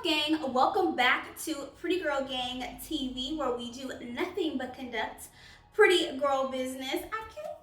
gang? Welcome back to Pretty Girl Gang TV, where we do nothing but conduct pretty girl business.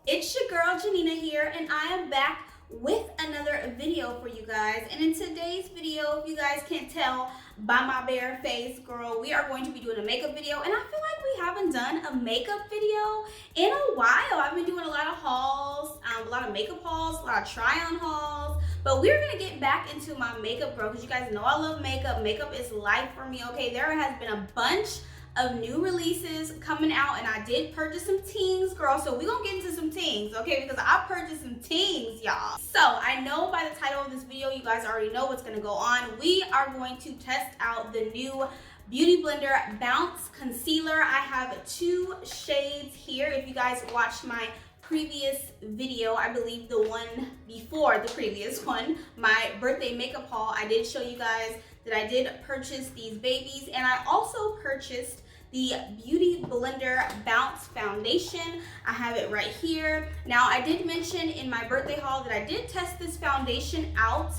It's your girl Janina here, and I am back with another video for you guys. And in today's video, if you guys can't tell by my bare face, girl, we are going to be doing a makeup video. And I feel like we haven't done a makeup video in a while. I've been doing a lot of hauls, a lot of makeup hauls, a lot of try-on hauls. But we're gonna get back into my makeup, girl, because you guys know I love makeup. Makeup is life for me, okay? There has been a bunch of new releases coming out, and I did purchase some tings, girl. So we're gonna get into some tings, okay? Because I purchased some tings, y'all. So I know by the title of this video, you guys already know what's gonna go on. We are going to test out the new BeautyBlender Bounce Concealer. I have two shades here. If you guys watched my previous video, I believe the one before the previous one, my birthday makeup haul, I did show you guys that I did purchase these babies, and I also purchased the BeautyBlender Bounce Foundation. I have it right here. Now, I did mention in my birthday haul that I did test this foundation out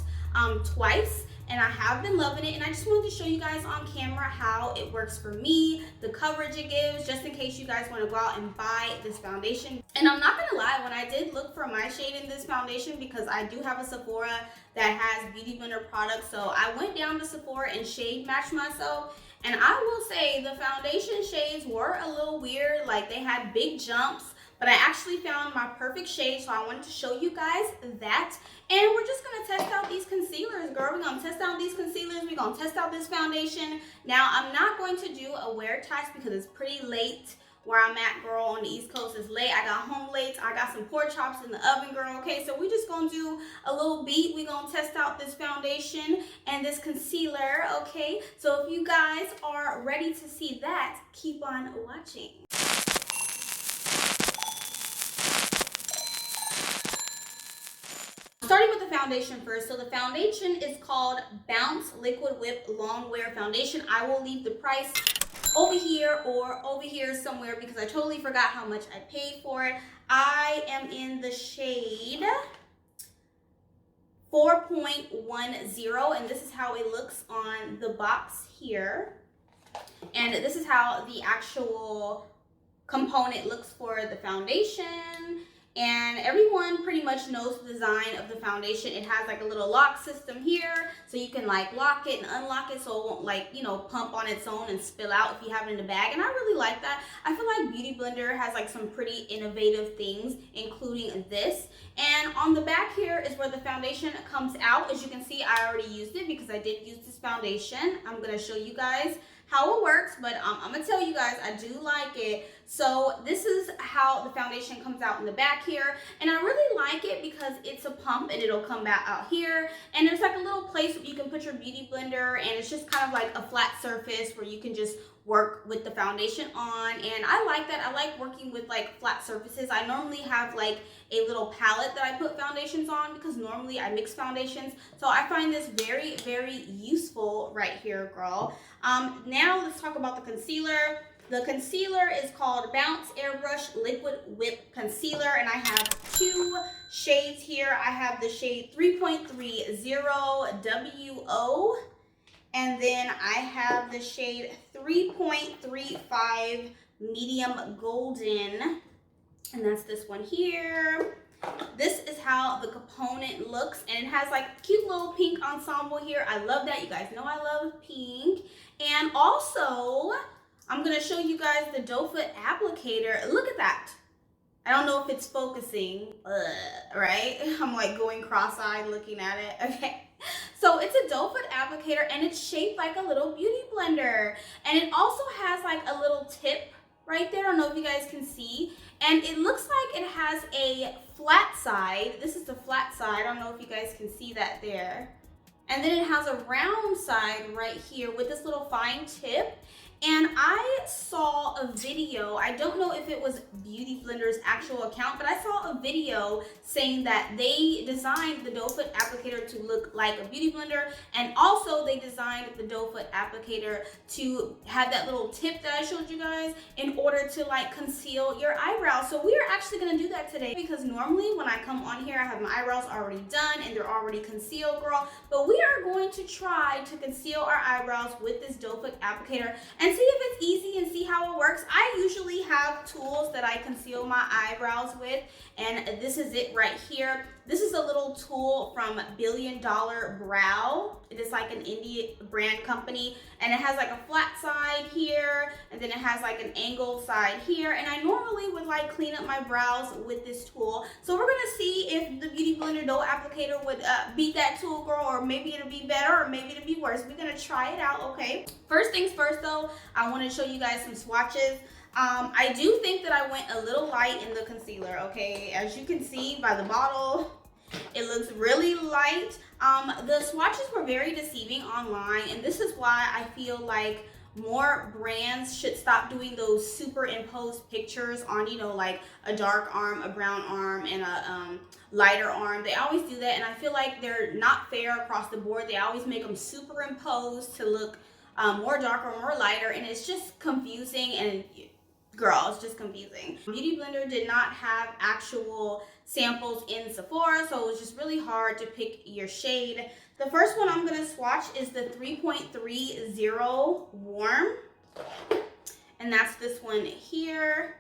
twice, and I have been loving it, and I just wanted to show you guys on camera how it works for me, the coverage it gives, just in case you guys want to go out and buy this foundation. And I'm not gonna lie, when I did look for my shade in this foundation, because I do have a Sephora that has BeautyBlender products, so I went down to Sephora and shade matched myself, and I will say the foundation shades were a little weird. Like, they had big jumps, but I actually found my perfect shade, so I wanted to show you guys that. And we're just gonna test out these concealers, girl. We're gonna test out these concealers. We're gonna test out this foundation. Now, I'm not going to do a wear test because it's pretty late where I'm at, girl. On the East Coast, it's late. I got home late. I got some pork chops in the oven, girl. Okay, so we're just gonna do a little beat. We're gonna test out this foundation and this concealer, okay? So if you guys are ready to see that, keep on watching. Starting with the foundation first. So the foundation is called Bounce Liquid Whip Long Wear Foundation. I will leave the price over here or over here somewhere because I totally forgot how much I paid for it. I am in the shade 4.10, and this is how it looks on the box here. And this is how the actual component looks for the foundation. And everyone pretty much knows the design of the foundation. It has like a little lock system here, so you can like lock it and unlock it so it won't, like, you know, pump on its own and spill out if you have it in the bag. And I really like that. I feel like BeautyBlender has like some pretty innovative things, including this. And on the back here is where the foundation comes out. As you can see, I already used it because I did use this foundation. I'm gonna show you guys how it works, but I'm gonna tell you guys I do like it. So this is how the foundation comes out in the back here, and I really like it because it's a pump and it'll come back out here, and there's like a little place where you can put your beauty blender, and it's just kind of like a flat surface where you can just work with the foundation on. And I like that. I like working with like flat surfaces. I normally have like a little palette that I put foundations on because normally I mix foundations, so I find this very, very useful right here, girl. Now let's talk about the concealer. The concealer is called Bounce Airbrush Liquid Whip Concealer, and I have two shades here. I have the shade 3.30 WO, and then I have the shade 3.35 Medium Golden, and that's this one here. This is how the component looks, and it has like cute little pink ensemble here. I love that. You guys know I love pink. And also, I'm going to show you guys the doe foot applicator. Look at that. I don't know if it's focusing, right? I'm like going cross-eyed looking at it. Okay. So it's a doe foot applicator, and it's shaped like a little beauty blender. And it also has like a little tip right there. I don't know if you guys can see. And it looks like it has a flat side. This is the flat side. I don't know if you guys can see that there. And then it has a round side right here with this little fine tip. And I saw a video, I don't know if it was BeautyBlender's actual account, but I saw a video saying that they designed the doe foot applicator to look like a beauty blender, and also they designed the doe foot applicator to have that little tip that I showed you guys in order to like conceal your eyebrows. So we are actually gonna do that today, because normally when I come on here I have my eyebrows already done and they're already concealed, girl, but we are going to try to conceal our eyebrows with this doe foot applicator and see if it's easy and see how it works. I usually have tools that I conceal my eyebrows with, and this is it right here. This is a little tool from Billion Dollar Brow. It is like an indie brand company, and it has like a flat side here, and then it has like an angled side here, and I normally would like clean up my brows with this tool. So we're gonna see if the BeautyBlender doe applicator would beat that tool, girl, or maybe it'll be better, or maybe it'll be worse. We're gonna try it out, okay? First things first though, I wanna show you guys some swatches. I do think that I went a little light in the concealer, okay? As you can see by the bottle, it looks really light. The swatches were very deceiving online, and this is why I feel like more brands should stop doing those superimposed pictures on, you know, like a dark arm, a brown arm, and a lighter arm. They always do that, and I feel like they're not fair across the board. They always make them superimposed to look more darker or more lighter, and it's just confusing, and girl, it's just confusing. BeautyBlender did not have actual samples in Sephora, so it was just really hard to pick your shade. The first one I'm gonna swatch is the 3.30 Warm, and that's this one here.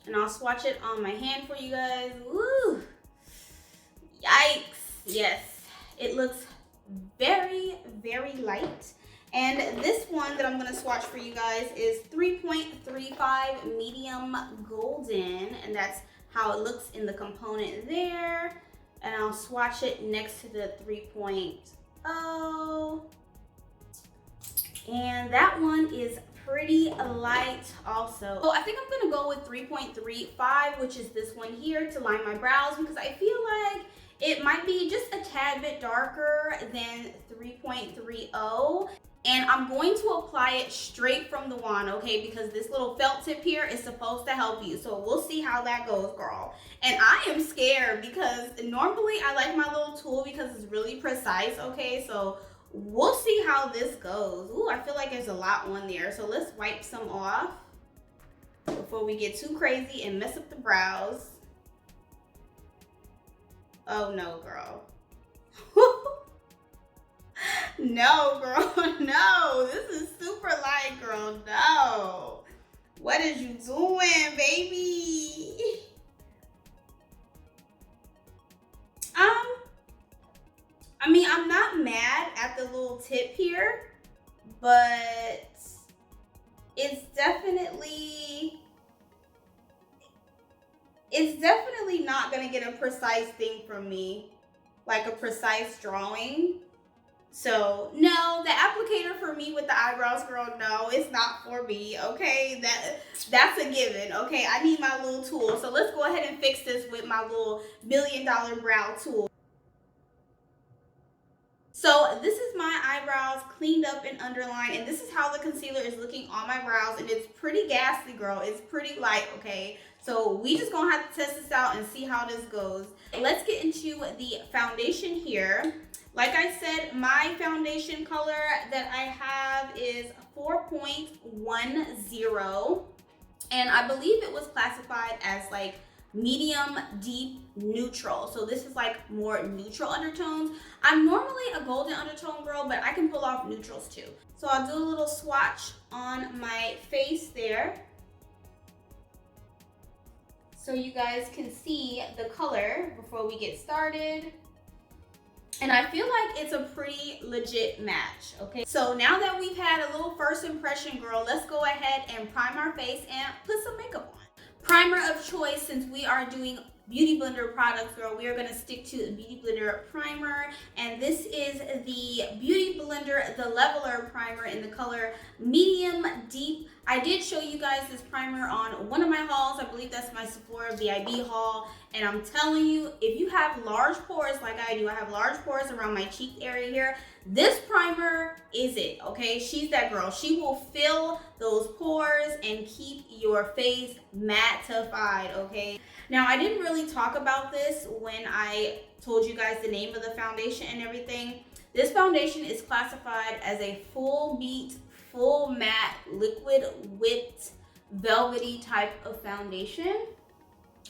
And I'll swatch it on my hand for you guys. Woo! Yikes! Yes, it looks very, very light. And this one that I'm gonna swatch for you guys is 3.35 Medium Golden, and that's how it looks in the component there. And I'll swatch it next to the 3.0. And that one is pretty light also. So I think I'm gonna go with 3.35, which is this one here, to line my brows, because I feel like it might be just a tad bit darker than 3.30. And I'm going to apply it straight from the wand, okay? Because this little felt tip here is supposed to help you. So we'll see how that goes, girl. And I am scared because normally I like my little tool because it's really precise, okay? So we'll see how this goes. Ooh, I feel like there's a lot on there. So let's wipe some off before we get too crazy and mess up the brows. Oh no, girl. No, girl, no. This is super light, girl. No. What is you doing, baby? I mean, I'm not mad at the little tip here, but it's definitely not gonna get a precise thing from me, like a precise drawing. So no, the applicator for me with the eyebrows, girl, no, it's not for me, okay? That's a given, okay? I need my little tool. So let's go ahead and fix this with my little $billion brow tool. So this is my eyebrows cleaned up and underlined, and this is how the concealer is looking on my brows, and it's pretty ghastly, girl. It's pretty light, okay? So we just gonna have to test this out and see how this goes. Let's get into the foundation here. Like I said, my foundation color that I have is 4.10, and I believe it was classified as like medium deep neutral. So this is like more neutral undertones. I'm normally a golden undertone girl, but I can pull off neutrals too. So I'll do a little swatch on my face there, so you guys can see the color before we get started. And I feel like it's a pretty legit match, okay? So now that we've had a little first impression, girl, let's go ahead and prime our face and put some makeup on. Primer of choice, since we are doing BeautyBlender products, girl, we are gonna stick to the BeautyBlender primer. And this is the BeautyBlender The Leveler Primer in the color Medium Deep I did show you guys this primer on one of my hauls. I believe that's my Sephora VIB haul. And I'm telling you, if you have large pores like I do, I have large pores around my cheek area here, this primer is it, okay? She's that girl. She will fill those pores and keep your face mattified, okay? Now, I didn't really talk about this when I told you guys the name of the foundation and everything. This foundation is classified as a full beat, full matte, liquid whipped, velvety type of foundation.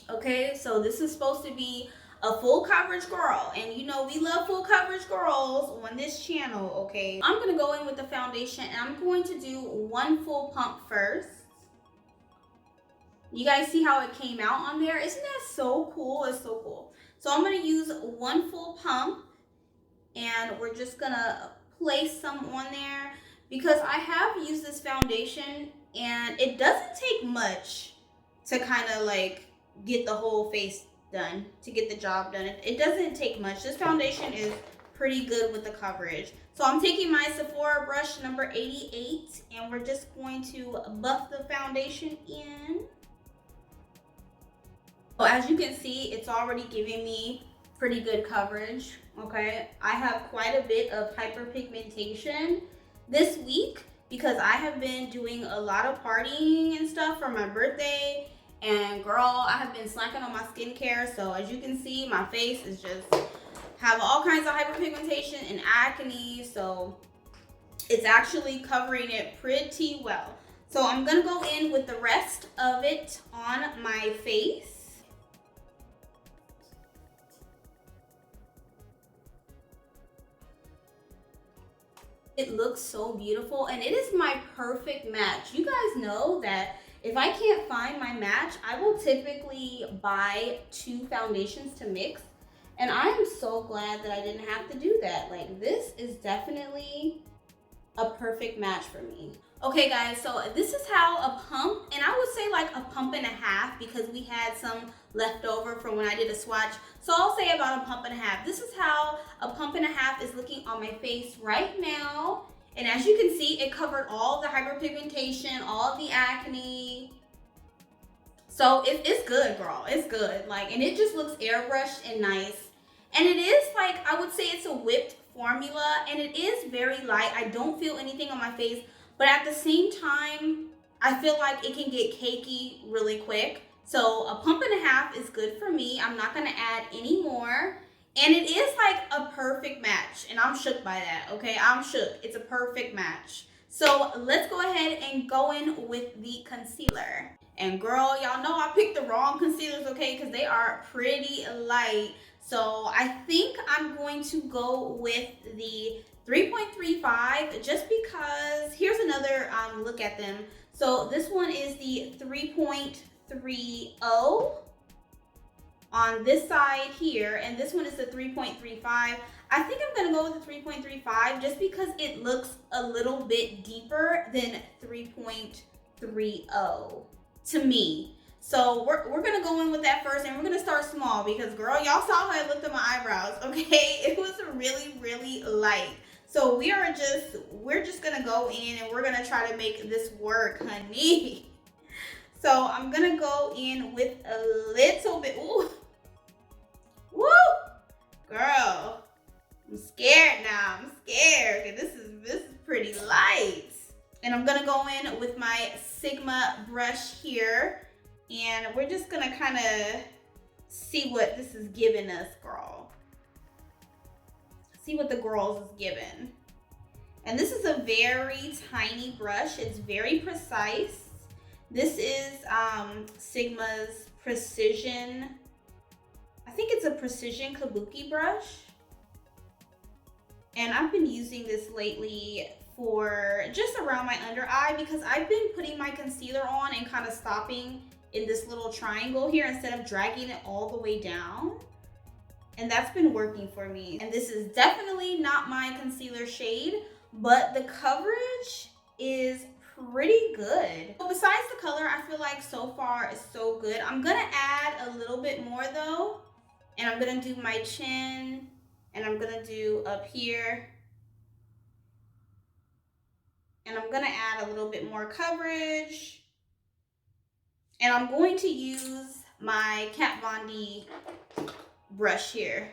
Okay, so this is supposed to be a full coverage girl, and you know we love full coverage girls on this channel, okay? I'm gonna go in with the foundation, and I'm going to do one full pump first. You guys see how it came out on there? Isn't that so cool? It's so cool. So I'm gonna use one full pump, and we're just gonna place some on there because I have used this foundation, and it doesn't take much to kind of like get the whole face done, to get the job done. It doesn't take much. This foundation is pretty good with the coverage. So I'm taking my Sephora brush number 88, and we're just going to buff the foundation in. So as you can see, it's already giving me pretty good coverage, okay? I have quite a bit of hyperpigmentation this week because I have been doing a lot of partying and stuff for my birthday. And girl, I have been slacking on my skincare. So as you can see, my face is just have all kinds of hyperpigmentation and acne. So it's actually covering it pretty well. So I'm gonna go in with the rest of it on my face. It looks so beautiful, and it is my perfect match. You guys know that if I can't find my match, I will typically buy 2 foundations to mix. And I am so glad that I didn't have to do that. Like, this is definitely a perfect match for me. Okay guys, so this is how a pump, and I would say like a pump and a half because we had some left over from when I did a swatch. So I'll say about a pump and a half. This is how a pump and a half is looking on my face right now. And as you can see, it covered all the hyperpigmentation, all the acne. So it's good, girl. It's good. Like, and it just looks airbrushed and nice. And it is like, I would say it's a whipped formula, and it is very light. I don't feel anything on my face, but at the same time, I feel like it can get cakey really quick. So a pump and a half is good for me. I'm not gonna add any more. And it is like a perfect match, and I'm shook by that, okay? I'm shook. It's a perfect match. So let's go ahead and go in with the concealer. And girl, y'all know I picked the wrong concealers, okay? Because they are pretty light. So I think I'm going to go with the 3.35 just because here's another look at them. So this one is the 3.30 on this side here, and this one is the 3.35. I think I'm gonna go with the 3.35 just because it looks a little bit deeper than 3.30 to me. So we're gonna go in with that first, and we're gonna start small because girl, y'all saw how I looked at my eyebrows, okay? It was really, really light. So we're just gonna go in and we're gonna try to make this work, honey. So I'm gonna go in with a little bit, ooh. Woo! Girl, I'm scared now. I'm scared. Okay, this is pretty light. And I'm gonna go in with my Sigma brush here, and we're just gonna kind of see what this is giving us, girl. See what the girls is giving. And this is a very tiny brush. It's very precise. This is Sigma's Precision. I think it's a Precision Kabuki brush. And I've been using this lately for just around my under eye because I've been putting my concealer on and kind of stopping in this little triangle here instead of dragging it all the way down. And that's been working for me. And this is definitely not my concealer shade, but the coverage is pretty good. So besides the color, I feel like so far is so good. I'm gonna add a little bit more though. And I'm gonna do my chin, and I'm gonna do up here. And I'm gonna add a little bit more coverage. And I'm going to use my Kat Von D brush here.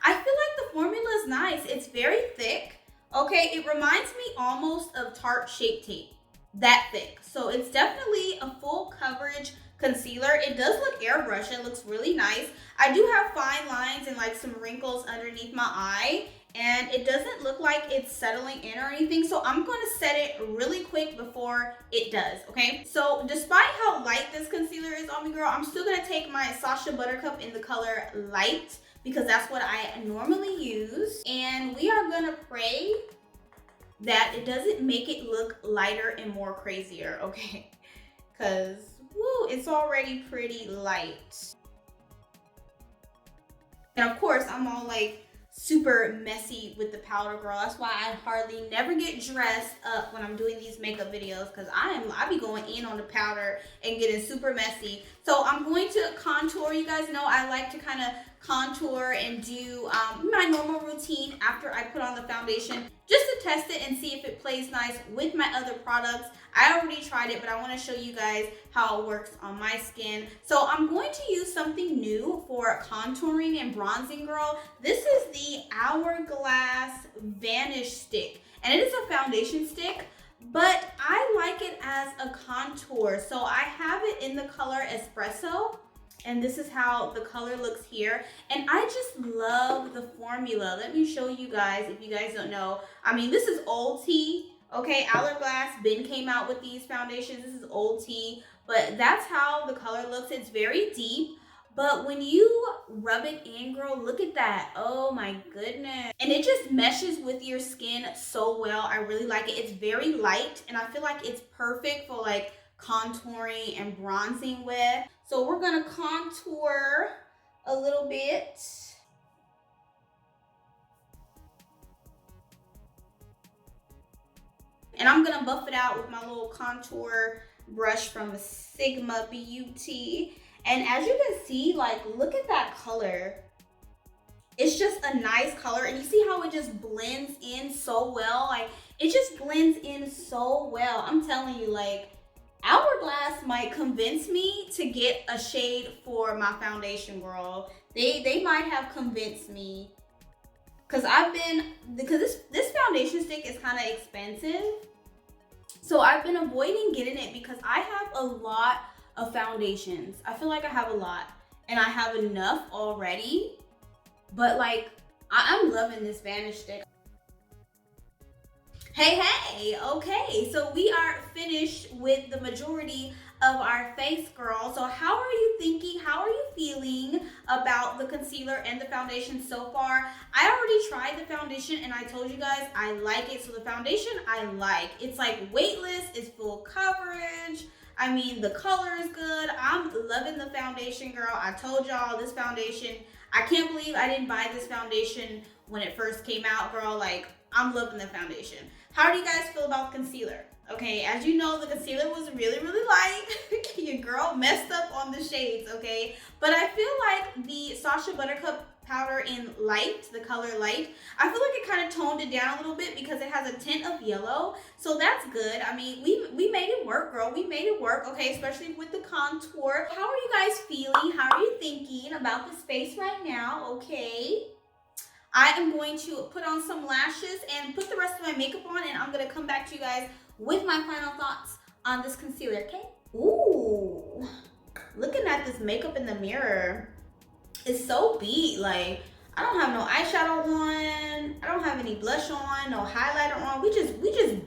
I feel like the formula is nice. It's very thick. Okay, it reminds me almost of Tarte Shape Tape. That thick. So it's definitely a full coverage concealer. It does look airbrush. It looks really nice. I do have fine lines and like some wrinkles underneath my eye, and it doesn't look like it's settling in or anything. So I'm going to set it really quick before it does, okay? So despite how light this concealer is on me, girl, I'm still going to take my Sacha ButterCup in the color Light, because that's what I normally use. And we are gonna pray that it doesn't make it look lighter and more crazier, okay? Cause, woo, it's already pretty light. And of course, I'm all like super messy with the powder, girl. That's why I hardly never get dressed up when I'm doing these makeup videos, because I be going in on the powder and getting super messy. So I'm going to contour. You guys know I like to kind of contour and do my normal routine after I put on the foundation, just to test it and see if it plays nice with my other products. I already tried it, but I want to show you guys how it works on my skin. So I'm going to use something new for contouring and bronzing, girl. This is the HourGlass Vanish Stick, and it is a foundation stick, but I like it as a contour. So I have it in the color Espresso, and this is how the color looks here. And I just love the formula. Let me show you guys, if you guys don't know. I mean, this is old tea. Okay, Hourglass Ben came out with these foundations. This is old tea, but that's how the color looks. It's very deep, but when you rub it in, girl, look at that. Oh my goodness. And it just meshes with your skin so well. I really like it. It's very light, and I feel like it's perfect for like contouring and bronzing with. So we're gonna contour a little bit. And I'm gonna buff it out with my little contour brush from Sigma Beauty. And as you can see, like, look at that color. It's just a nice color. And you see how it just blends in so well? Like, it just blends in so well. I'm telling you, like, Hourglass might convince me to get a shade for my foundation, girl. They might have convinced me. Because this foundation stick is kind of expensive. So I've been avoiding getting it because I have a lot of foundations. I feel like I have a lot, and I have enough already. But like, I'm loving this Vanish Stick. Hey, okay, so we are finished with the majority of our face, girl. So how are you thinking? How are you feeling about the concealer and the foundation so far? I already tried the foundation, and I told you guys I like it. So the foundation I like. It's like weightless, it's full coverage. I mean, the color is good. I'm loving the foundation, girl. I told y'all this foundation, I can't believe I didn't buy this foundation when it first came out, girl. Like, I'm loving the foundation. How do you guys feel about the concealer? Okay, as you know, the concealer was really, really light. Your girl messed up on the shades, okay? But I feel like the Sacha ButterCup powder in Light, the color Light, I feel like it kind of toned it down a little bit because it has a tint of yellow. So that's good. I mean, we made it work, girl. We made it work, okay? Especially with the contour. How are you guys feeling? How are you thinking about this face right now, okay? I am going to put on some lashes and put the rest of my makeup on, and I'm going to come back to you guys with my final thoughts on this concealer, okay? Ooh, looking at this makeup in the mirror is so beat. Like, I don't have no eyeshadow on. I don't have any blush on, no highlighter on. We just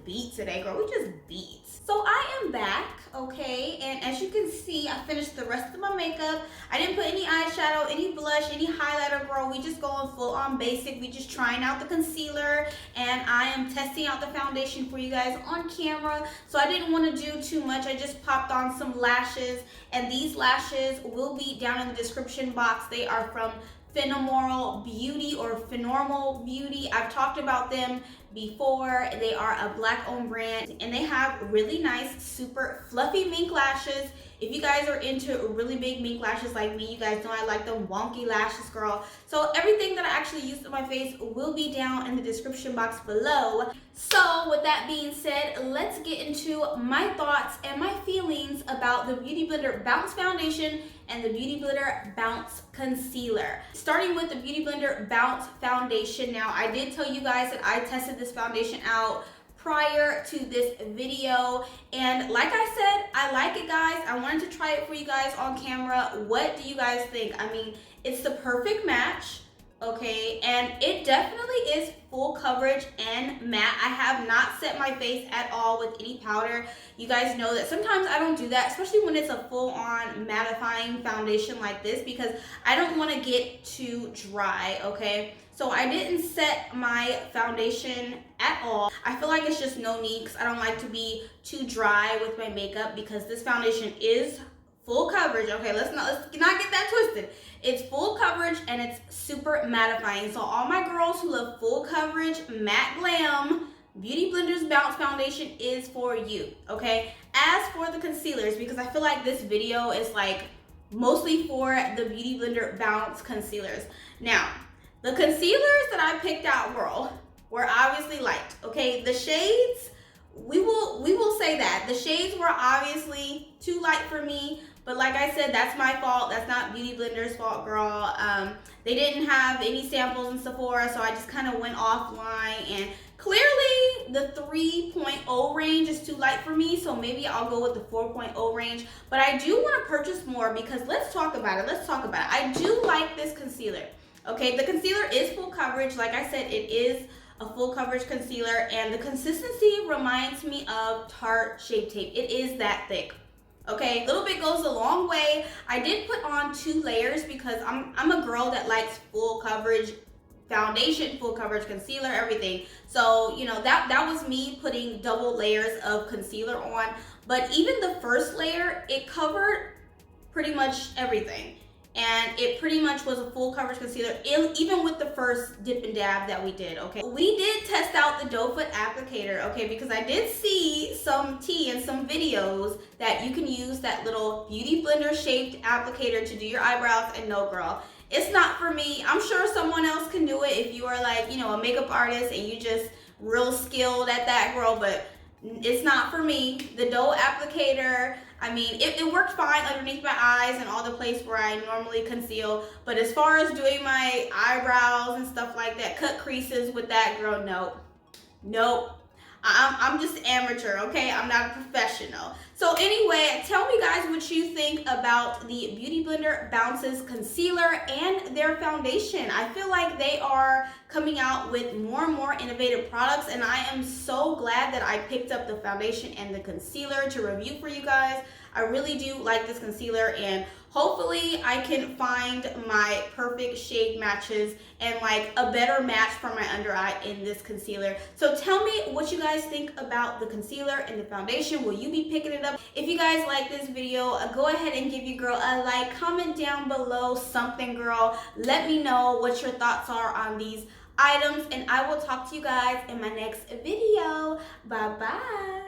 beat today, girl. We just beat. So I am back, okay? And as you can see, I finished the rest of my makeup. I didn't put any eyeshadow, any blush, any highlighter, girl. We just going full on basic. We just trying out the concealer, and I am testing out the foundation for you guys on camera. So I didn't want to do too much. I just popped on some lashes, and these lashes will be down in the description box. They are from Fernormenal Beauty or Fernormenal Beauty. I've talked about them before. They are a black-owned brand, and they have really nice, super fluffy mink lashes. If you guys are into really big mink lashes like me, you guys know I like them wonky lashes, girl. So everything everything that I actually used on my face will be down in the description box below. So with that being said, let's get into my thoughts and my feelings about the BeautyBlender Bounce Foundation and the BeautyBlender Bounce Concealer. Starting with the BeautyBlender Bounce Foundation. Now, I did tell you guys that I tested this foundation out prior to this video, and like I said, I like it, guys. I wanted to try it for you guys on camera. What do you guys think? I mean, it's the perfect match, okay, and it definitely is full coverage and matte. I have not set my face at all with any powder. You guys know that sometimes I don't do that, especially when it's a full-on mattifying foundation like this, because I don't want to get too dry, okay? So I didn't set my foundation at all. I feel like it's just no need, because I don't like to be too dry with my makeup, because this foundation is full coverage. Okay, let's not get that twisted. It's full coverage and it's super mattifying. So all my girls who love full coverage, matte glam, BeautyBlender's Bounce Foundation is for you, okay? As for the concealers, because I feel like this video is like mostly for the BeautyBlender Bounce concealers. Now, the concealers that I picked out, girl, were obviously light, okay? The shades, we will say that. The shades were obviously too light for me, but like I said, that's my fault. That's not BeautyBlender's fault, girl. They didn't have any samples in Sephora, so I just kind of went offline, and clearly the 3.0 range is too light for me, so maybe I'll go with the 4.0 range. But I do want to purchase more, because let's talk about it. I do like this concealer. Okay, the concealer is full coverage. Like I said, it is a full coverage concealer, and the consistency reminds me of Tarte Shape Tape. It is that thick. Okay, a little bit goes a long way. I did put on 2 layers because I'm a girl that likes full coverage foundation, full coverage concealer, everything. So, you know, that was me putting double layers of concealer on. But even the first layer, it covered pretty much everything. And it pretty much was a full coverage concealer, even with the first dip and dab that we did, okay? We did test out the doe foot applicator, okay, because I did see some tea and some videos that you can use that little beauty blender shaped applicator to do your eyebrows, and no, girl, it's not for me. I'm sure someone else can do it if you are like, you know, a makeup artist and you just real skilled at that, girl, but it's not for me. The doe applicator, I mean, it worked fine underneath my eyes and all the place where I normally conceal, but as far as doing my eyebrows and stuff like that, cut creases with that, girl, nope. I'm just amateur, okay? I'm not a professional. So anyway, tell me guys what you think about the BeautyBlender Bounce's concealer and their foundation. I feel like they are coming out with more and more innovative products, and I am so glad that I picked up the foundation and the concealer to review for you guys. I really do like this concealer, and hopefully I can find my perfect shade matches and like a better match for my under eye in this concealer. So tell me what you guys think about the concealer and the foundation. Will you be picking it up? If you guys like this video, go ahead and give your girl a like. Comment down below something, girl. Let me know what your thoughts are on these items, and I will talk to you guys in my next video. Bye bye.